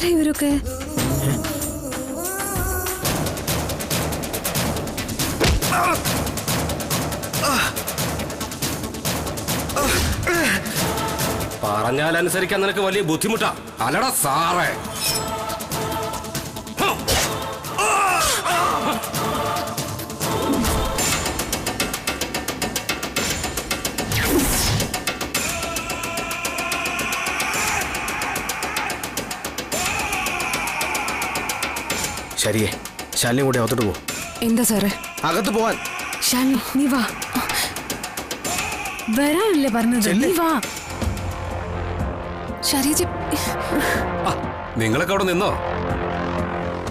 ആരാ ഇവരൊക്കെ? പറഞ്ഞാൽ അനുസരിക്കാൻ നിനക്ക് വലിയ ബുദ്ധിമുട്ടാ അല്ലടാ സാറേ. ശരിയേ, ശാലിനി കൂടി അകത്തോട്ട് പോ. എന്താ സാറേ? അകത്ത് പോവാൻ. ശാലിനി നീ വാ. വരാനല്ലേ പറഞ്ഞത്? നീ വാ. ശരീജി നിങ്ങളൊക്കെ അവിടെ നിന്നോ?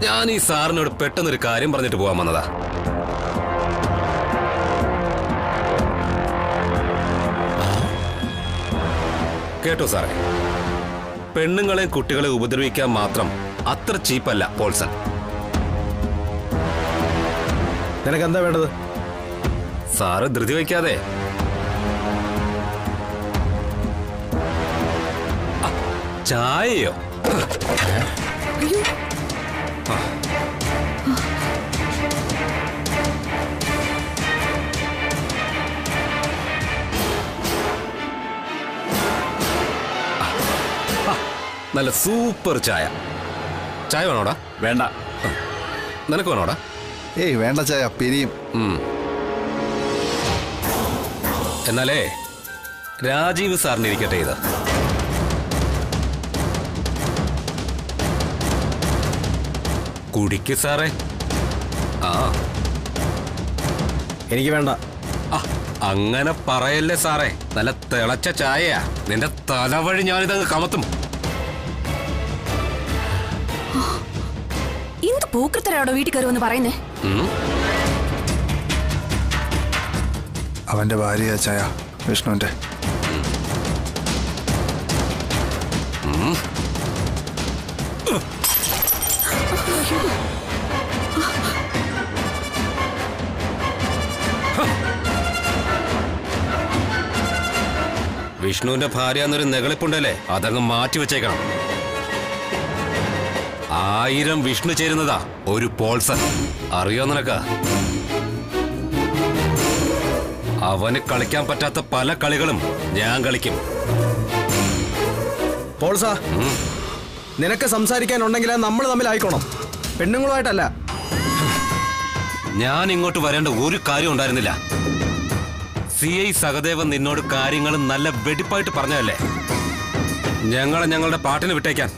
ഞാൻ ഈ സാറിനോട് പെട്ടെന്നൊരു കാര്യം പറഞ്ഞിട്ട് പോവാൻ വന്നതാ. കേട്ടോ സാറേ, പെണ്ണുങ്ങളെയും കുട്ടികളെ ഉപദ്രവിക്കാൻ മാത്രം അത്ര ചീപ്പല്ല പോൾസൺ. നിനക്ക് എന്താ വേണ്ടത്? സാറ് ധൃതി വയ്ക്കാതെ ചായയോ? നല്ല സൂപ്പർ ചായ. ചായ വേണോടാ? വേണ്ട. നിനക്ക് വേണോടാ? ഏയ് വേണ്ട ചായ, പിരിയും. എന്നാലേ രാജീവ് സാറിന് ഇരിക്കട്ടെ ഇത്. കുടിക്ക് സാറേ. ആ എനിക്ക് വേണ്ട. അങ്ങനെ പറയല്ലേ സാറേ, നല്ല തിളച്ച ചായയാ. നിന്റെ തലവഴി ഞാനിതങ്ങ് കമത്തും. എന്ത് പൂക്കൃത്തരാടോ വീട്ടിൽ കയറുമെന്ന് പറയുന്നേ? അവന്റെ ഭാര്യ ചായ, വിഷ്ണുവിന്റെ. വിഷ്ണുവിന്റെ ഭാര്യ എന്നൊരു നെകളിപ്പുണ്ടല്ലേ, അതങ്ങ് മാറ്റി വെച്ചേക്കണം. 1000 വിഷ്ണു ചേരുന്നതാ ഒരു പോൾസൺ. അറിയോ നിനക്ക്? അവന് കളിക്കാൻ പറ്റാത്ത പല കളികളും ഞാൻ കളിക്കും. പോൾസാ, നിനക്ക് സംസാരിക്കാനുണ്ടെങ്കിൽ നമ്മൾ തമ്മിലായിക്കോണം, പെണ്ണുങ്ങളുമായിട്ടല്ല. ഞാൻ ഇങ്ങോട്ട് വരേണ്ട ഒരു കാര്യം ഉണ്ടായിരുന്നില്ല. CI സഹദേവൻ നിന്നോട് കാര്യങ്ങൾ നല്ല വെടിപ്പായിട്ട് പറഞ്ഞതല്ലേ ഞങ്ങളുടെ പാട്ടിന് വിട്ടേക്കാൻ.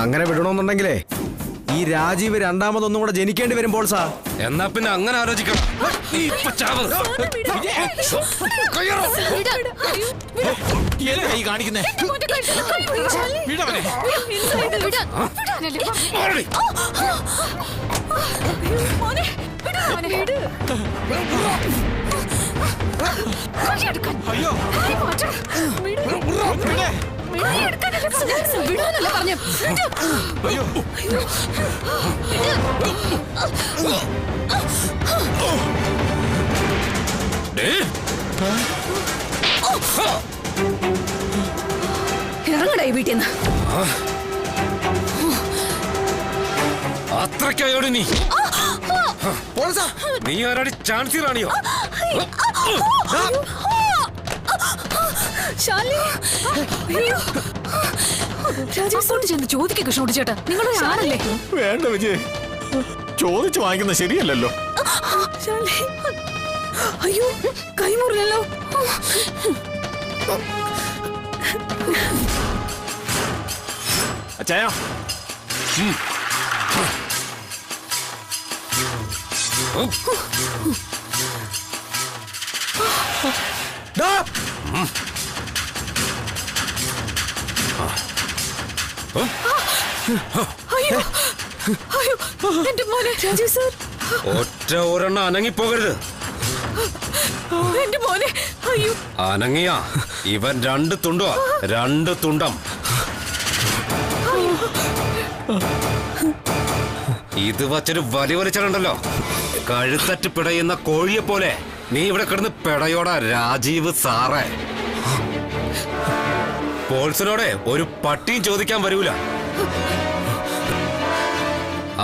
അങ്ങനെ വിടണമെന്നുണ്ടെങ്കിലേ ഈ രാജീവ് രണ്ടാമതൊന്നും കൂടെ ജനിക്കേണ്ടി വരും പോൾസാ. എന്നാ പിന്നെ അങ്ങനെ ആലോചിക്കണം. ഇറങ്ങടാ ഈ വീട്ടിൽ നിന്ന്. അത്രയ്ക്കായോട് നീ നീ ആരാടി? ചാൻസി റാണിയോ? രാജേഷോട്ട് ചെന്ന് ചോദിക്കുക കൃഷ്ണോട്ട് ചേട്ടാ, നിങ്ങളുടെ ആണല്ലേ? വേണ്ട വിജയ്, ചോദിച്ചു വാങ്ങിക്കുന്ന ശരിയല്ലല്ലോ. അയ്യോ, കൈമുറിയല്ലോ. അച്ചായ, അയ്യോ അയ്യോ, എന്റെ മോനെ രാജീവ് സാർ. ഒറ്റ ഒരെണ്ണം അനങ്ങിപ്പോകരുത്. എന്റെ മോനെ. അയ്യോ, അനങ്ങിയാ ഇവൻ 2 തുണ്ടുവാ, 2 തുണ്ടം. ഇത് വച്ചൊരു വലി വലിച്ചിട്ടുണ്ടല്ലോ, കഴുത്തറ്റ് പിടയുന്ന കോഴിയെ പോലെ നീ ഇവിടെ കിടന്ന് പിടയോടാ രാജീവ് സാറേ. പോൾസിനോടെ ഒരു പട്ടിയും ചോദിക്കാൻ വരൂല.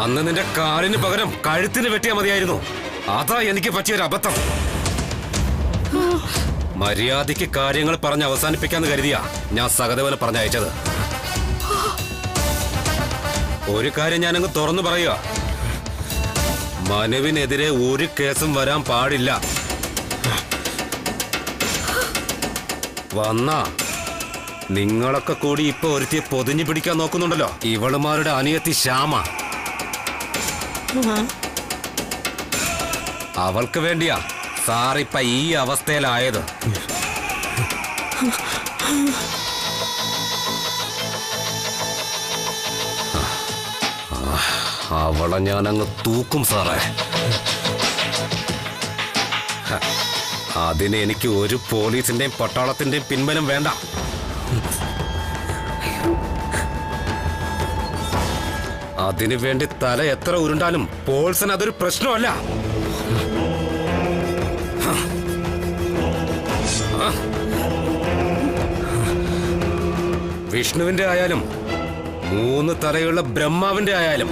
അന്ന് നിന്റെ കാലിന് പകരം കഴുത്തിന് വെട്ടിയാ മതിയായിരുന്നു. അതാ എനിക്ക് പറ്റിയൊരു അബദ്ധം. മര്യാദയ്ക്ക് കാര്യങ്ങൾ പറഞ്ഞ് അവസാനിപ്പിക്കാന്ന് കരുതിയാ ഞാൻ സഹദേവനെ പറഞ്ഞയച്ചത്. ഒരു കാര്യം ഞാനങ്ങ് തുറന്നു പറയുക, മനുവിനെതിരെ ഒരു കേസും വരാൻ പാടില്ല. വന്നാ നിങ്ങളൊക്കെ കൂടി ഇപ്പൊ ഒരുത്തിയെ പൊതിഞ്ഞു പിടിക്കാൻ നോക്കുന്നുണ്ടല്ലോ, ഇവളുമാരുടെ അനിയത്തി ശ്യാമ. അവൾക്ക് വേണ്ടിയാ സാറിപ്പ ഈ അവസ്ഥയിലായത്. അവളെ ഞാനങ്ങ് തൂക്കും സാറേ. അതിന് എനിക്ക് ഒരു പോലീസിന്റെയും പട്ടാളത്തിന്റെയും പിൻബലം വേണ്ട. അതിനു വേണ്ടി തല എത്ര ഉരുണ്ടാലും പോൾസൺ അതൊരു പ്രശ്നമല്ല. വിഷ്ണുവിന്റെ ആയാലും 3 തലയുള്ള ബ്രഹ്മാവിന്റെ ആയാലും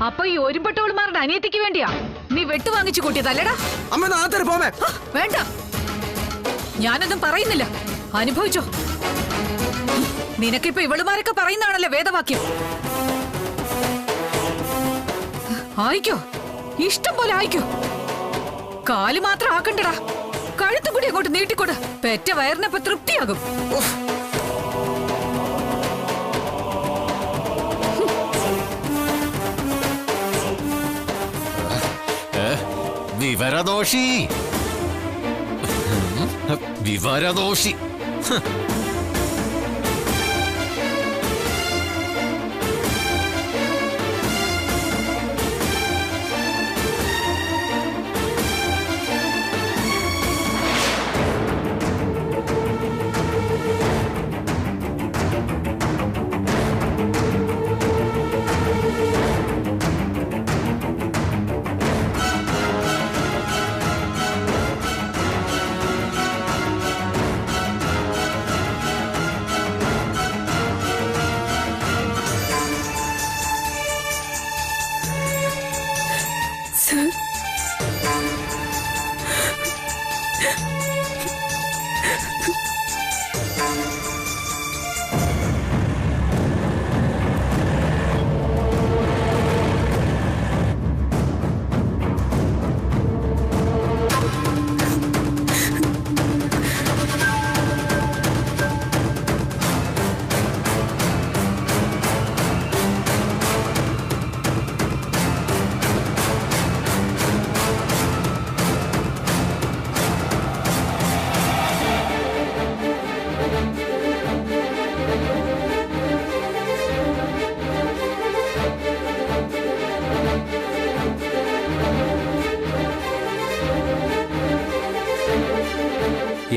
അപ്പൊ ഈ ഒരുപെട്ടവളുമാരുടെ അനിയത്തിക്ക് വേണ്ടിയാ നീ വെട്ട് വാങ്ങിച്ചു കൂട്ടിയതല്ലടാ? അമ്മ നാളെ പോമേ. വേണ്ട, ഞാനൊന്നും പറയുന്നില്ല, അനുഭവിച്ചോ. നിനക്കിപ്പോ ഇവളുമാരൊക്കെ പറയുന്നതാണല്ലോ വേദവാക്യം. ആയിക്കോ, ഇഷ്ടം പോലെ ആയിക്കോ. കാല് മാത്രം ആക്കണ്ടടാ, കഴുത്തും കൂടി അങ്ങോട്ട് നീട്ടിക്കൊടു. പെറ്റ വയറിനപ്പൊ തൃപ്തിയാകും. വിവരദോഷി വിവരദോഷി.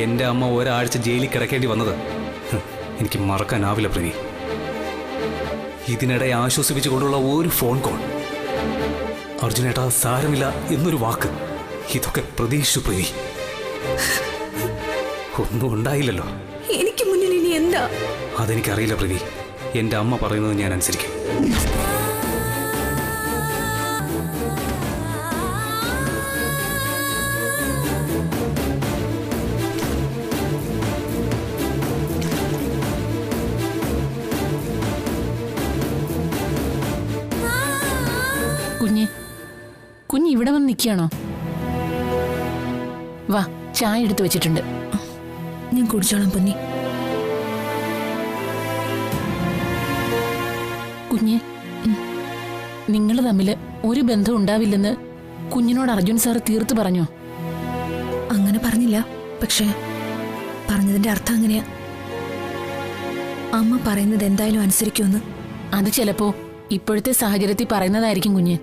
എൻ്റെ അമ്മ ഒരാഴ്ച ജയിലിൽ കിടക്കേണ്ടി വന്നത് എനിക്ക് മറക്കാനാവില്ല പ്രവി. ഇതിനിടെ ആശ്വസിപ്പിച്ചുകൊണ്ടുള്ള ഒരു ഫോൺ കോൾ, അർജുനേട്ടാ സാരമില്ല എന്നൊരു വാക്ക്, ഇതൊക്കെ പ്രതീക്ഷിച്ചു പ്രവി. ഒന്നും ഉണ്ടായില്ലല്ലോ. എനിക്ക് മുന്നിൽ ഇനി എന്താ? അതെനിക്കറിയില്ല പ്രവി. എൻ്റെ അമ്മ പറയുന്നത് ഞാൻ അനുസരിക്കും. കുഞ്ഞ് ഇവിടെ വന്ന് നിൽക്കുകയാണോ? വാ, ചായ എടുത്തു വെച്ചിട്ടുണ്ട്, ഞാൻ കുടിച്ചോളാം പൊന്നി. കുഞ്ഞ്, നിങ്ങൾ തമ്മിൽ ഒരു ബന്ധം ഉണ്ടാവില്ലെന്ന് കുഞ്ഞിനോട് അർജുൻ സാർ തീർത്തു പറഞ്ഞോ? അങ്ങനെ പറഞ്ഞില്ല, പക്ഷേ പറഞ്ഞതിന്റെ അർത്ഥം അങ്ങനെയാ. അമ്മ പറയുന്നത് എന്തായാലും അനുസരിക്കുമെന്ന്. അത് ചിലപ്പോ ഇപ്പോഴത്തെ സാഹചര്യത്തിൽ പറയുന്നതായിരിക്കും കുഞ്ഞ്.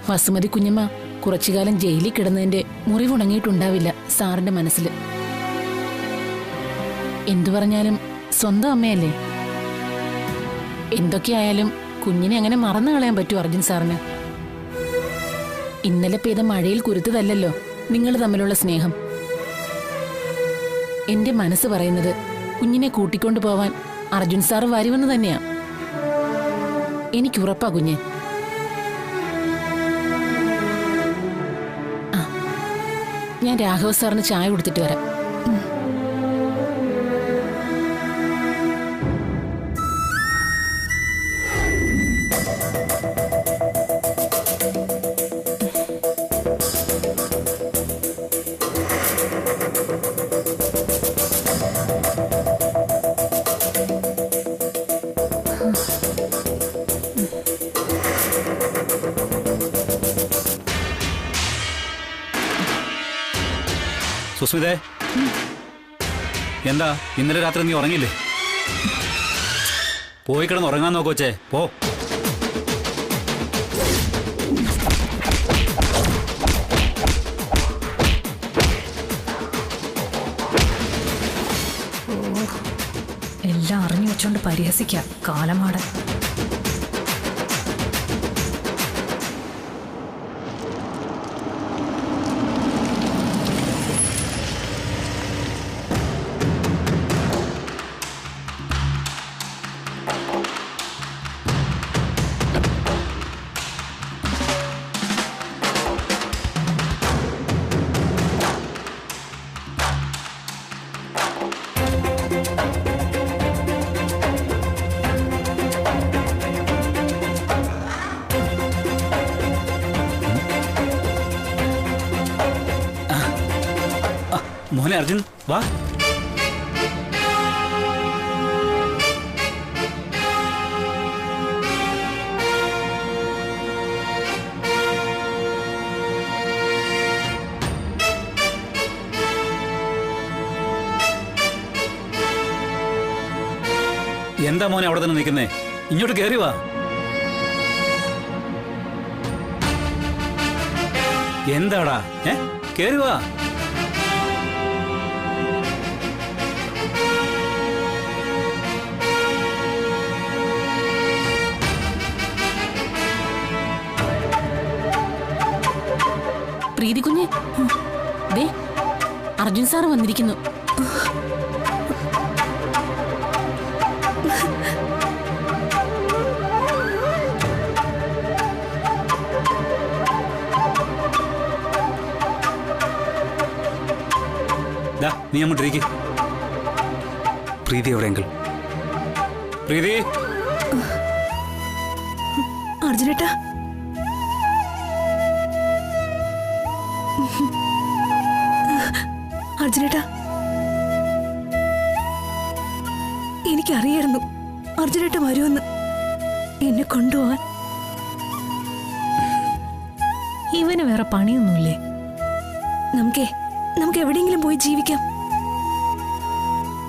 വസുമതി കുഞ്ഞമ്മ കുറച്ചുകാലം ജയിലിൽ കിടന്നതിന്റെ മുറിവുണങ്ങിയിട്ടുണ്ടാവില്ല സാറിന്റെ മനസ്സിൽ. എന്തു പറഞ്ഞാലും സ്വന്തം അമ്മയല്ലേ. എന്തൊക്കെയായാലും കുഞ്ഞിനെ അങ്ങനെ മറന്നു കളയാൻ പറ്റൂ അർജുൻ സാറിന്? ഇന്നലെ പെയ്ത മഴയിൽ കുരുത്തതല്ലല്ലോ നിങ്ങൾ തമ്മിലുള്ള സ്നേഹം. എന്റെ മനസ്സ് പറയുന്നത് കുഞ്ഞിനെ കൂട്ടിക്കൊണ്ടു പോവാൻ അർജുൻ സാർ വരുമെന്ന് തന്നെയാ. എനിക്കുറപ്പാ കുഞ്ഞ്. ഞാൻ രാഘവ സാറിന് ചായ കൊടുത്തിട്ട് വരാം. സുസ്മിതേ, എന്താ ഇന്നലെ രാത്രി നീ ഉറങ്ങിയില്ലേ? പോയി കിടന്ന് ഉറങ്ങാൻ നോക്കോച്ചേ, പോ. എല്ലാം അറിഞ്ഞു വെച്ചോണ്ട് പരിഹസിക്കാം കാലമാടൻ. മോനെ അർജുൻ, വാ. എന്താ മോനെ അവിടെ തന്നെ നിൽക്കുന്നേ? ഇങ്ങോട്ട് കയറി വാ. എന്താടാ? കയറി വാ. പ്രീതി കുഞ്ഞ്, ദേ അർജുൻ സാർ വന്നിരിക്കുന്നു. നീ അങ്ങോട്ടിരിക്കെ. പ്രീതി എവിടെയെങ്കിൽ? പ്രീതി. അർജുനേട്ടാ, അർജുനേട്ടാ, എനിക്കറിയായിരുന്നു അർജുനേട്ട വരുമെന്ന്. എന്നെ കൊണ്ടുപോവാൻ. ഇവന് വേറെ പണിയൊന്നുമില്ലേ? നമുക്ക് എവിടെയെങ്കിലും പോയി ജീവിക്കാം.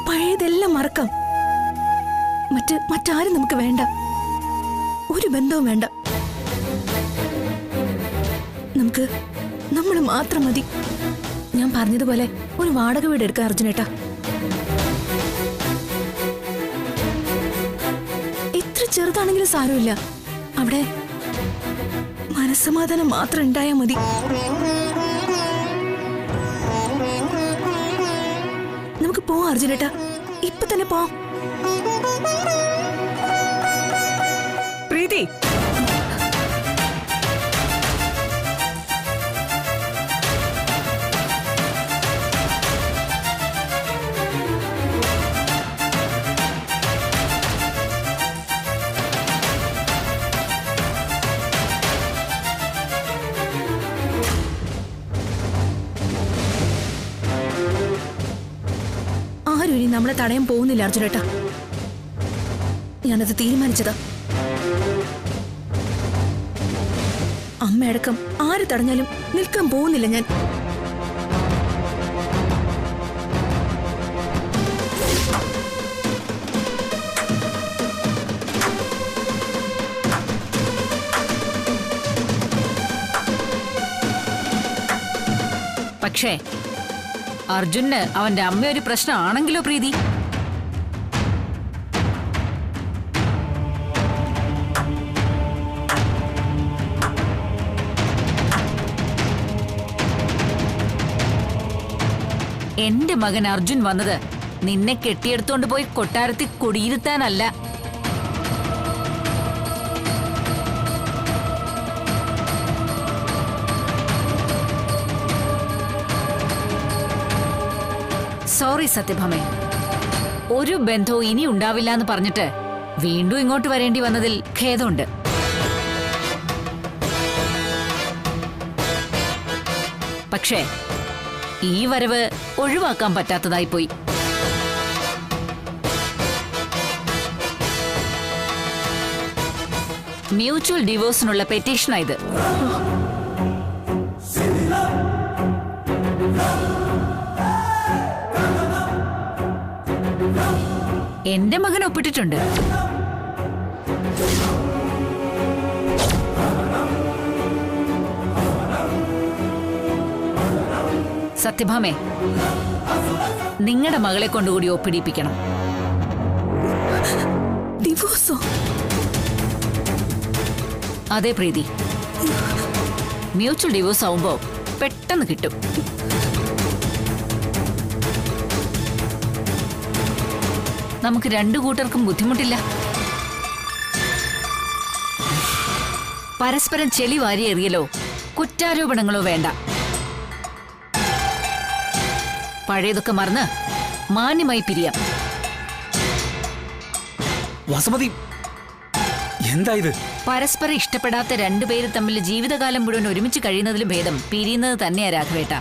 പഴയതെല്ലാം മറക്കാം. മറ്റാരും നമുക്ക് വേണ്ട. ഒരു ബന്ധവും വേണ്ട. നമ്മൾ മാത്രം മതി. ഞാൻ പറഞ്ഞതുപോലെ ഒരു വാടക വീട് എടുക്കാം അർജുനേട്ടാ. എത്ര ചെറുതാണെങ്കിലും സാരമില്ല. അവിടെ മനസ്സമാധാനം മാത്രം ഉണ്ടായാൽ മതി. നമുക്ക് പോവാം അർജുനേട്ടാ, ഇപ്പൊ തന്നെ പോവാം. പ്രീതി, ആരും ഇനി നമ്മളെ തടയാൻ പോകുന്നില്ല അർജുനേട്ടാ. ഞാനത് തീരുമാനിച്ചതാ. അമ്മയടക്കം ആര് തടഞ്ഞാലും നിൽക്കാൻ പോകുന്നില്ല ഞാൻ. പക്ഷേ അർജുന് അവന്റെ അമ്മ ഒരു പ്രശ്നമാണെങ്കിലോ പ്രീതി? എന്റെ മകൻ അർജുൻ വന്നത് നിന്നെ കെട്ടിയെടുത്തോണ്ട് പോയി കൊട്ടാരത്തിൽ കുടിയിരുത്താനല്ല. സോറി സത്യഭാമേ, ഒരു ബന്ധവും ഇനി ഉണ്ടാവില്ല എന്ന് പറഞ്ഞിട്ട് വീണ്ടും ഇങ്ങോട്ട് വരേണ്ടി വന്നതിൽ ഖേദമുണ്ട്. പക്ഷേ ഈ വരവ് ഒഴിവാക്കാൻ പറ്റാത്തതായി പോയി. മ്യൂച്വൽ ഡിവോഴ്സിനുള്ള പെറ്റീഷനായത്. എന്റെ മകൻ ഒപ്പിട്ടിട്ടുണ്ട്. സത്യഭാമേ, നിങ്ങളുടെ മകളെ കൊണ്ടുകൂടി ഒപ്പിടിപ്പിക്കണം. ഡിവോഴ്സോ? അതെ പ്രീതി, മ്യൂച്വൽ ഡിവോഴ്സ് ആവുമ്പോ പെട്ടെന്ന് കിട്ടും. നമുക്ക് രണ്ടു കൂട്ടർക്കും ബുദ്ധിമുട്ടില്ല. പരസ്പരം ചെളി വാരിയെറിയലോ കുറ്റാരോപണങ്ങളോ വേണ്ട. പഴയതൊക്കെ മറന്ന് മാന്യമായി പിരിയാം. വസുമതി, എന്താ ഇത്? പരസ്പരം ഇഷ്ടപ്പെടാത്ത രണ്ടുപേര് തമ്മിൽ ജീവിതകാലം മുഴുവൻ ഒരുമിച്ച് കഴിയുന്നതിലും ഭേദം പിരിയുന്നത് തന്നെയാ രാഘവേട്ട.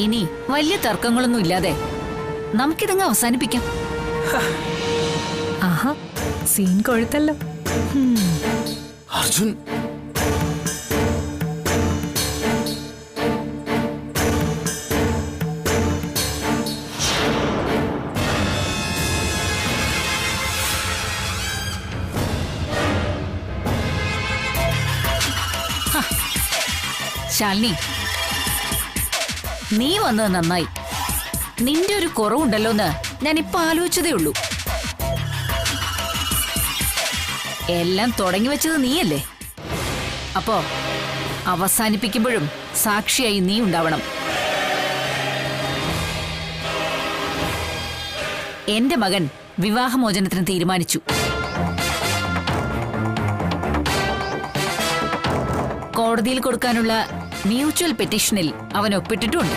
ഇനി വലിയ തർക്കങ്ങളൊന്നും ഇല്ലാതെ നമുക്കിതങ്ങ് അവസാനിപ്പിക്കാം. ആഹാ, സീൻ കൊഴുത്തല്ലോ. അർജുൻ, ശാലിനി, നീ വന്നത് നന്നായി. നിന്റെ ഒരു കുറവുണ്ടല്ലോന്ന് ഞാനിപ്പോ ആലോചിച്ചതേ ഉള്ളൂ. എല്ലാം തുടങ്ങി വെച്ചത് നീയല്ലേ? അപ്പോ അവസാനിപ്പിക്കുമ്പോഴും സാക്ഷിയായി നീ ഉണ്ടാവണം. എന്റെ മകൻ വിവാഹമോചനത്തിന് തീരുമാനിച്ചു. കോടതിയിൽ കൊടുക്കാനുള്ള മ്യൂച്വൽ പെറ്റീഷനിൽ അവൻ ഒപ്പിട്ടിട്ടുണ്ട്.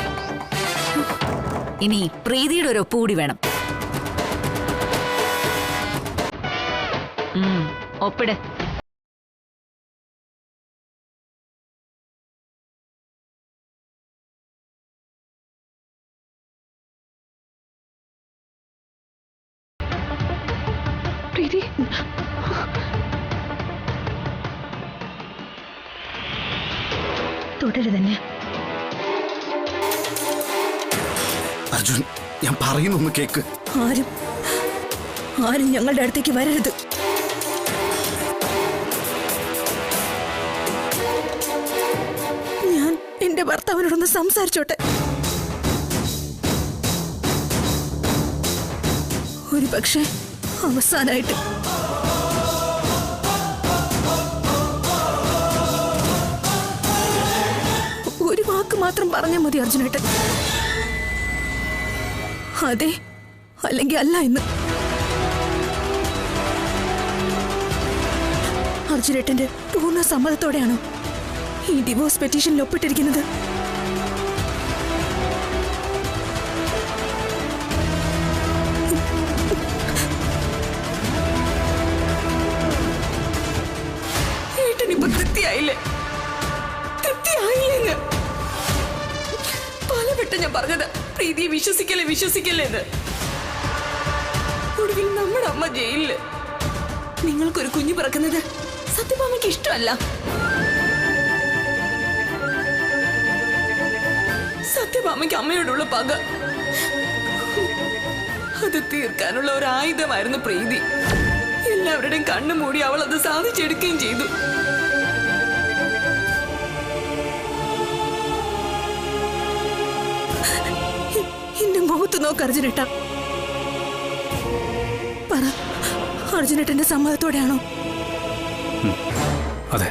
ഇനി പ്രീതിയുടെ ഒരു ഒപ്പ് കൂടി വേണം. ഒപ്പിട്. പ്രീതി, തുടരുതന്നെ. അർജുൻ, ഞാൻ പറയുന്നൊന്ന് കേക്ക്. ആരും ഞങ്ങളുടെ അടുത്തേക്ക് വരരുത്. ഞാൻ എന്റെ ഭർത്താവിനോടൊന്ന് സംസാരിച്ചോട്ടെ. ഒരു പക്ഷേ അവസാനായിട്ട്. ഒരു വാക്ക് മാത്രം പറഞ്ഞാൽ മതി അർജുനേട്ടൻ. അതെ അല്ലെങ്കിൽ അല്ല എന്ന്. അർജുനേട്ടന്റെ പൂർണ്ണ സമ്മതത്തോടെയാണോ ഈ ഡിവോഴ്സ് പെറ്റീഷനിൽ ഒപ്പിട്ടിരിക്കുന്നത്? ഏട്ടനിപ്പോ തൃപ്തിയായില്ലേ? തൃപ്തിയായില്ലെന്ന് പലവട്ടം ഞാൻ പറഞ്ഞത്. പ്രീതിയെ വിശ്വസിക്കല്ലേ എന്ന്. ഒടുവിൽ നമ്മുടെ അമ്മ ജയിലില്. നിങ്ങൾക്കൊരു കുഞ്ഞു പിറക്കുന്നത് സത്യഭാമയ്ക്ക് ഇഷ്ടമല്ല. സത്യഭാമയ്ക്ക് അമ്മയോടുള്ള പക, അത് തീർക്കാനുള്ള ഒരു ആയുധമായിരുന്നു പ്രീതി. എല്ലാവരുടെയും കണ്ണു മൂടി അവൾ അത് സാധിച്ചെടുക്കുകയും ചെയ്തു. നോക്ക് അർജുനേട്ട. പറ, അർജുനേട്ടന്റെ സമ്മതത്തോടെയാണോ? അതെ.